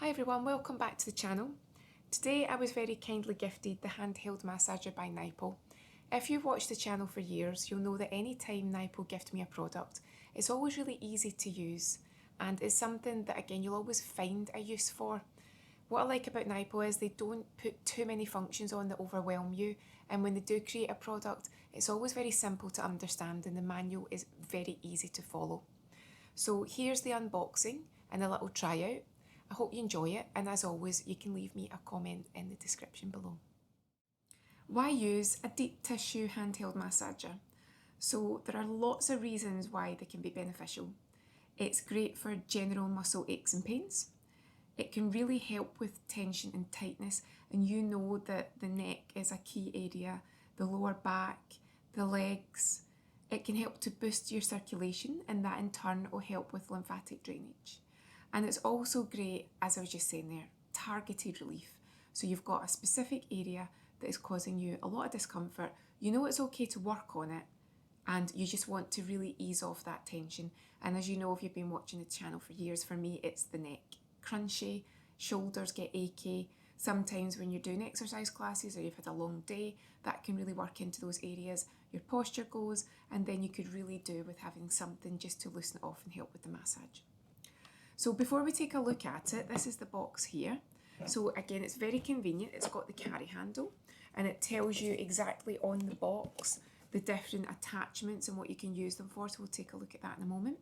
Hi everyone, welcome back to the channel. Today I was very kindly gifted the handheld massager by Naipo. If you've watched the channel for years, you'll know that any time Naipo gift me a product, it's always really easy to use and it's something that again you'll always find a use for. What I like about Naipo is they don't put too many functions on that overwhelm you, and when they do create a product, it's always very simple to understand and the manual is very easy to follow. So here's the unboxing and a little try out. I hope you enjoy it, and as always, you can leave me a comment in the description below. Why use a deep tissue handheld massager? So there are lots of reasons why they can be beneficial. It's great for general muscle aches and pains. It can really help with tension and tightness, and you know that the neck is a key area, the lower back, the legs. It can help to boost your circulation, and that in turn will help with lymphatic drainage. And it's also great, as I was just saying there, targeted relief. So you've got a specific area that is causing you a lot of discomfort. You know it's okay to work on it, and you just want to really ease off that tension. And as you know, if you've been watching the channel for years, for me it's the neck. Crunchy, shoulders get achy. Sometimes when you're doing exercise classes or you've had a long day, that can really work into those areas. Your posture goes, and then you could really do with having something just to loosen it off and help with the massage. So before we take a look at it, this is the box here. So again, it's very convenient. It's got the carry handle and it tells you exactly on the box the different attachments and what you can use them for. So we'll take a look at that in a moment.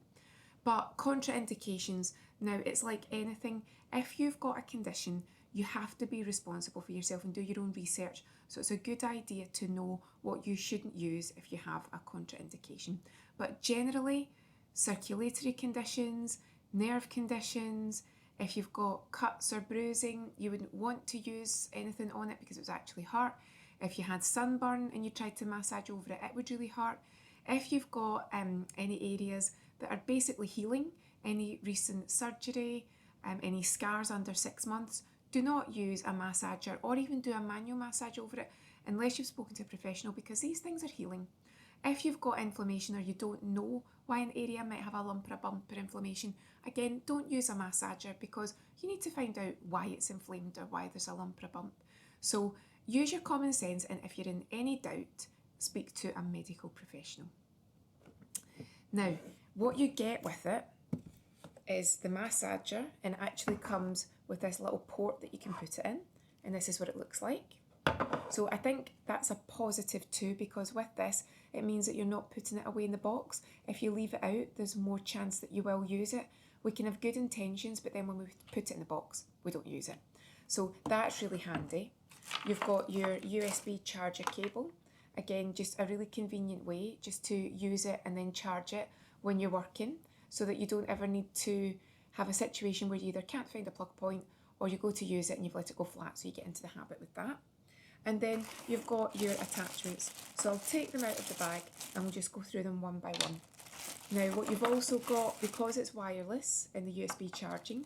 But contraindications, now it's like anything. If you've got a condition, you have to be responsible for yourself and do your own research. So it's a good idea to know what you shouldn't use if you have a contraindication. But generally, circulatory conditions, nerve conditions, if you've got cuts or bruising, you wouldn't want to use anything on it because it was actually hurt. If you had sunburn and you tried to massage over it, it would really hurt. If you've got any areas that are basically healing, any recent surgery, any scars under 6 months, do not use a massager or even do a manual massage over it unless you've spoken to a professional, because these things are healing. If you've got inflammation or you don't know why an area might have a lump or a bump or inflammation, again, don't use a massager because you need to find out why it's inflamed or why there's a lump or a bump. So use your common sense, and if you're in any doubt, speak to a medical professional. Now, what you get with it is the massager, and it actually comes with this little port that you can put it in, and this is what it looks like. So I think that's a positive too, because with this, it means that you're not putting it away in the box. If you leave it out, there's more chance that you will use it. We can have good intentions, but then when we put it in the box, we don't use it. So that's really handy. You've got your USB charger cable. Again, just a really convenient way just to use it and then charge it when you're working, so that you don't ever need to have a situation where you either can't find a plug point or you go to use it and you've let it go flat, so you get into the habit with that. And then you've got your attachments. So I'll take them out of the bag and we'll just go through them one by one. Now what you've also got, because it's wireless in the USB charging,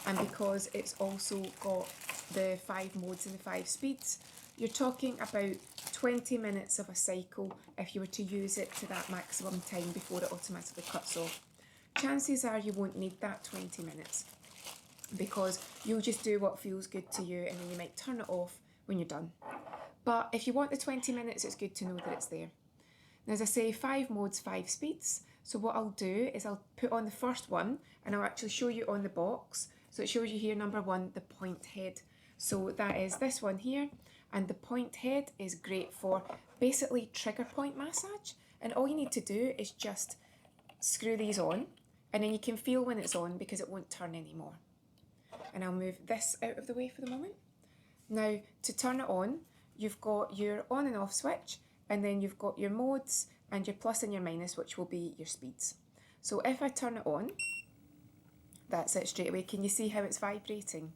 and because it's also got the 5 modes and the 5 speeds, you're talking about 20 minutes of a cycle if you were to use it to that maximum time before it automatically cuts off. Chances are you won't need that 20 minutes because you'll just do what feels good to you, and then you might turn it off when you're done. But if you want the 20 minutes, it's good to know that it's there. Now, as I say, 5 modes, 5 speeds. So what I'll do is I'll put on the first one and I'll actually show you on the box. So it shows you here, number 1, the point head. So that is this one here. And the point head is great for basically trigger point massage. And all you need to do is just screw these on, and then you can feel when it's on because it won't turn anymore. And I'll move this out of the way for the moment. Now, to turn it on, you've got your on and off switch, and then you've got your modes and your plus and your minus, which will be your speeds. So if I turn it on, that's it straight away. Can you see how it's vibrating?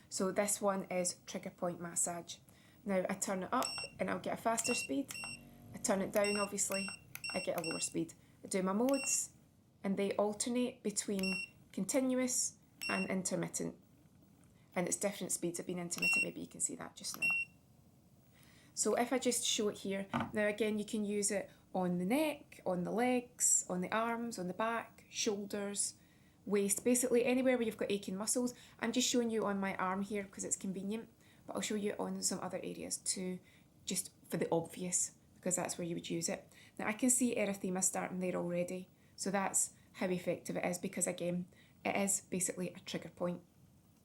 So this one is trigger point massage. Now I turn it up and I'll get a faster speed. I turn it down, obviously, I get a lower speed. I do my modes and they alternate between continuous and intermittent. And it's different speeds of being intermittent, maybe you can see that just now. So if I just show it here, now again you can use it on the neck, on the legs, on the arms, on the back, shoulders, waist, basically anywhere where you've got aching muscles. I'm just showing you on my arm here because it's convenient, but I'll show you on some other areas too, just for the obvious, because that's where you would use it. Now I can see erythema starting there already, so that's how effective it is, because again, it is basically a trigger point.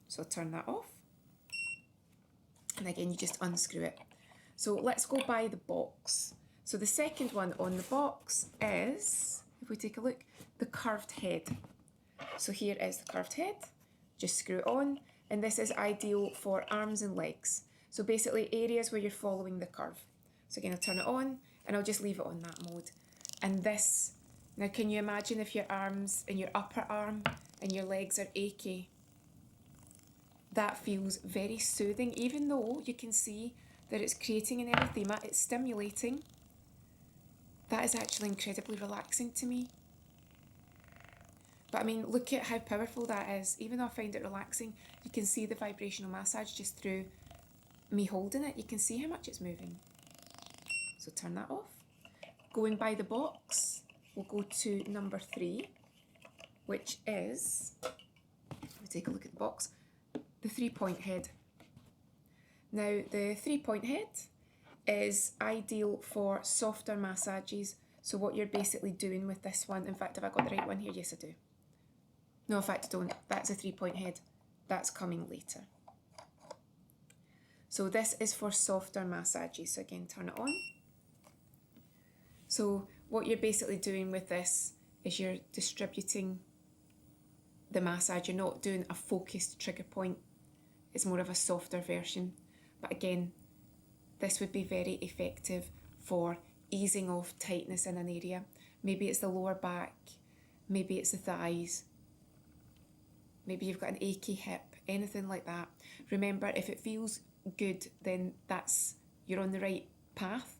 So I'll turn that off. And again, you just unscrew it. So let's go by the box. So the second one on the box is, if we take a look, the curved head. So here is the curved head, just screw it on, and this is ideal for arms and legs. So basically areas where you're following the curve. So again, I'll turn it on and I'll just leave it on that mode. And this, now can you imagine if your arms and your upper arm and your legs are achy? That feels very soothing, even though you can see that it's creating an erythema, it's stimulating. That is actually incredibly relaxing to me. But I mean, look at how powerful that is. Even though I find it relaxing, you can see the vibrational massage just through me holding it. You can see how much it's moving. So turn that off. Going by the box, we'll go to number 3, which is, let me take a look at the box, the 3-point head. Now, the 3-point head is ideal for softer massages. So what you're basically doing with this one, in fact, have I got the right one here? Yes, I do. No, in fact, I don't. That's a 3-point head. That's coming later. So this is for softer massages. So again, turn it on. So what you're basically doing with this is you're distributing the massage. You're not doing a focused trigger point. It's more of a softer version. But again, this would be very effective for easing off tightness in an area. Maybe it's the lower back, maybe it's the thighs, maybe you've got an achy hip, anything like that. Remember, if it feels good, then you're on the right path.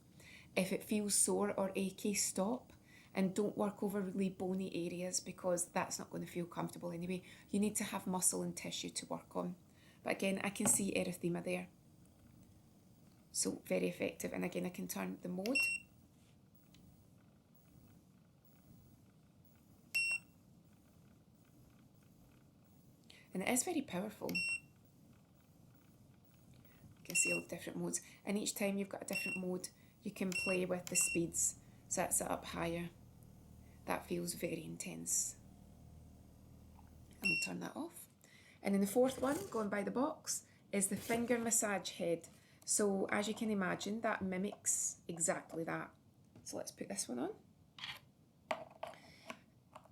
If it feels sore or achy, stop, and don't work over really bony areas, because that's not going to feel comfortable anyway. You need to have muscle and tissue to work on. But again, I can see erythema there. So very effective. And again, I can turn the mode. And it is very powerful. You can see all the different modes. And each time you've got a different mode, you can play with the speeds. So that's it up higher. That feels very intense. And we'll turn that off. And then the fourth one, going by the box, is the finger massage head. So as you can imagine, that mimics exactly that. So let's put this one on.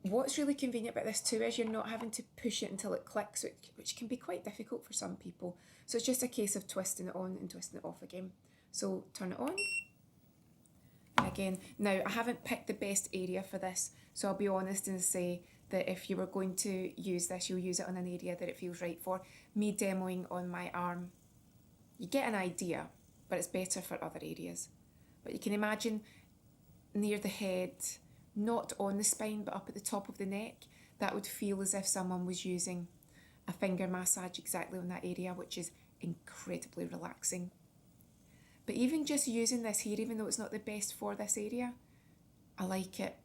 What's really convenient about this too is you're not having to push it until it clicks, which can be quite difficult for some people. So it's just a case of twisting it on and twisting it off again. So turn it on. And again, now I haven't picked the best area for this, so I'll be honest and say that if you were going to use this, you'll use it on an area that it feels right for. Me demoing on my arm, you get an idea, but it's better for other areas. But you can imagine near the head, not on the spine, but up at the top of the neck, that would feel as if someone was using a finger massage exactly on that area, which is incredibly relaxing. But even just using this here, even though it's not the best for this area, I like it.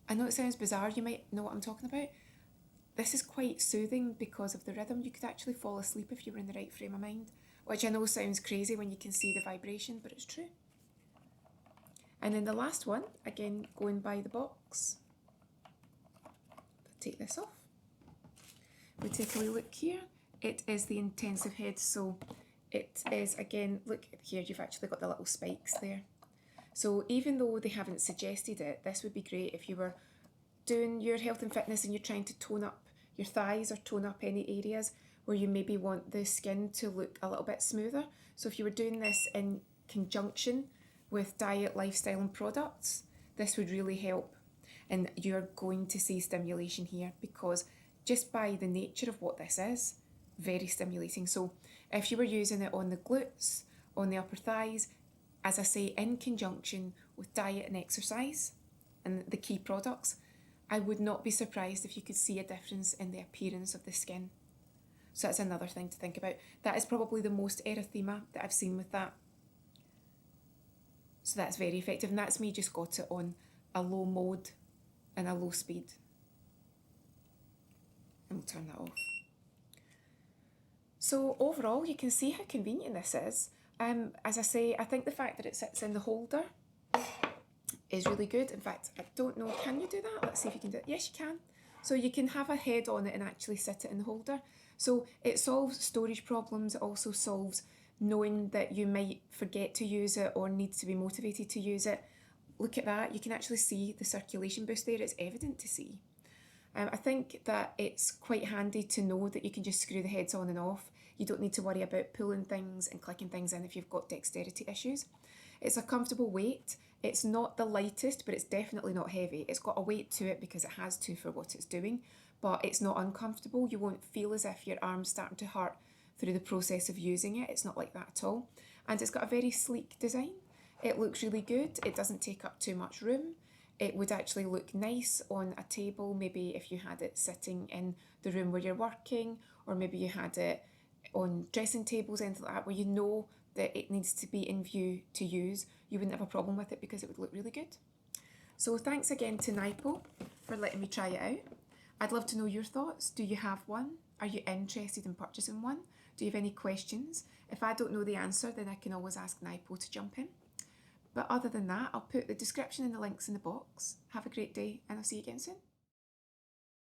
I know it sounds bizarre, you might know what I'm talking about. This is quite soothing because of the rhythm. You could actually fall asleep if you were in the right frame of mind, which I know sounds crazy when you can see the vibration, but it's true. And then the last one, again, going by the box. Take this off. We take a wee look here. It is the intensive head, so it is, again, look here, you've actually got the little spikes there. So even though they haven't suggested it, this would be great if you were doing your health and fitness and you're trying to tone up your thighs or tone up any areas where you maybe want the skin to look a little bit smoother. So if you were doing this in conjunction with diet, lifestyle and products, this would really help. And you're going to see stimulation here because just by the nature of what this is, very stimulating. So if you were using it on the glutes, on the upper thighs, as I say, in conjunction with diet and exercise and the key products, I would not be surprised if you could see a difference in the appearance of the skin. So that's another thing to think about. That is probably the most erythema that I've seen with that. So that's very effective. And that's me just got it on a low mode and a low speed. and we'll turn that off. So overall, you can see how convenient this is. As I say, I think the fact that it sits in the holder is really good. In fact, I don't know, can you do that? Let's see if you can do it. Yes, you can. So you can have a head on it and actually sit it in the holder. So it solves storage problems. It also solves knowing that you might forget to use it or need to be motivated to use it. Look at that. You can actually see the circulation boost there. It's evident to see. I think that it's quite handy to know that you can just screw the heads on and off. You don't need to worry about pulling things and clicking things in if you've got dexterity issues. It's a comfortable weight. It's not the lightest, but it's definitely not heavy. It's got a weight to it because it has to for what it's doing, but it's not uncomfortable. You won't feel as if your arm's starting to hurt through the process of using it. It's not like that at all. And it's got a very sleek design. It looks really good. It doesn't take up too much room. It would actually look nice on a table, maybe if you had it sitting in the room where you're working, or maybe you had it on dressing tables, anything like that, where you know that it needs to be in view to use. You wouldn't have a problem with it because it would look really good. So thanks again to Naipo for letting me try it out. I'd love to know your thoughts. Do you have one? Are you interested in purchasing one? Do you have any questions? If I don't know the answer, then I can always ask Naipo to jump in. But other than that, I'll put the description and the links in the box. Have a great day, and I'll see you again soon.